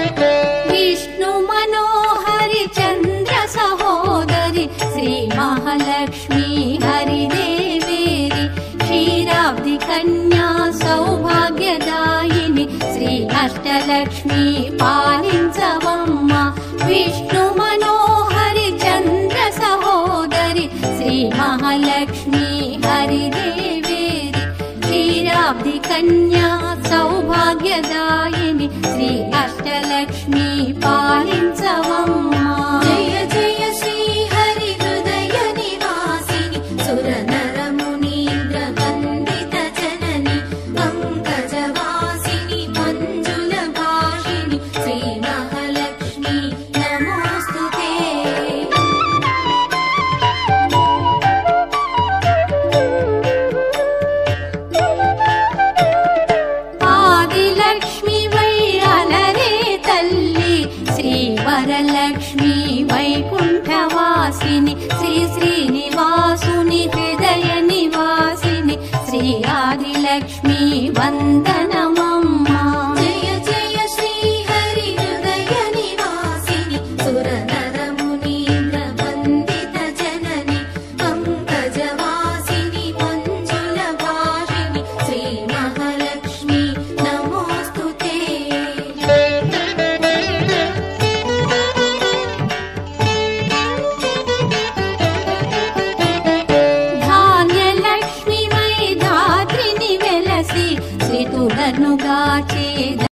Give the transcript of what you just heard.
विष्णु मनोहरि चंद्र सहोदरि श्री महालक्ष्मी हरिदेवेरि क्षीराब्धि कन्या सौभाग्यदायिनि श्री अष्टलक्ष्मी पालिंचवम्म विष्णु मनोहरि चंद्र सहोदरि श्री महालक्ष्मी हरिदेवेरि क्षीराब्धि कन्या सौभाग्यदायिनि श्री अष्टलक्ष्मी पालिंचवम्म जय जय श्री हरि हृदय निवासिनि सुर नर मुनीन्द्र वन्दित जननि पंकजवासिनि मंजुल भाषिणि श्री महालक्ष्मी नमोस्तुते आदिलक्ष्मी वै अलरे तल्ली श्री वरलक्ष्मी वैकुंठवासिनि श्री श्रीनिवासुनि हृदय निवासिनि श्री आदिलक्ष्मी वंदे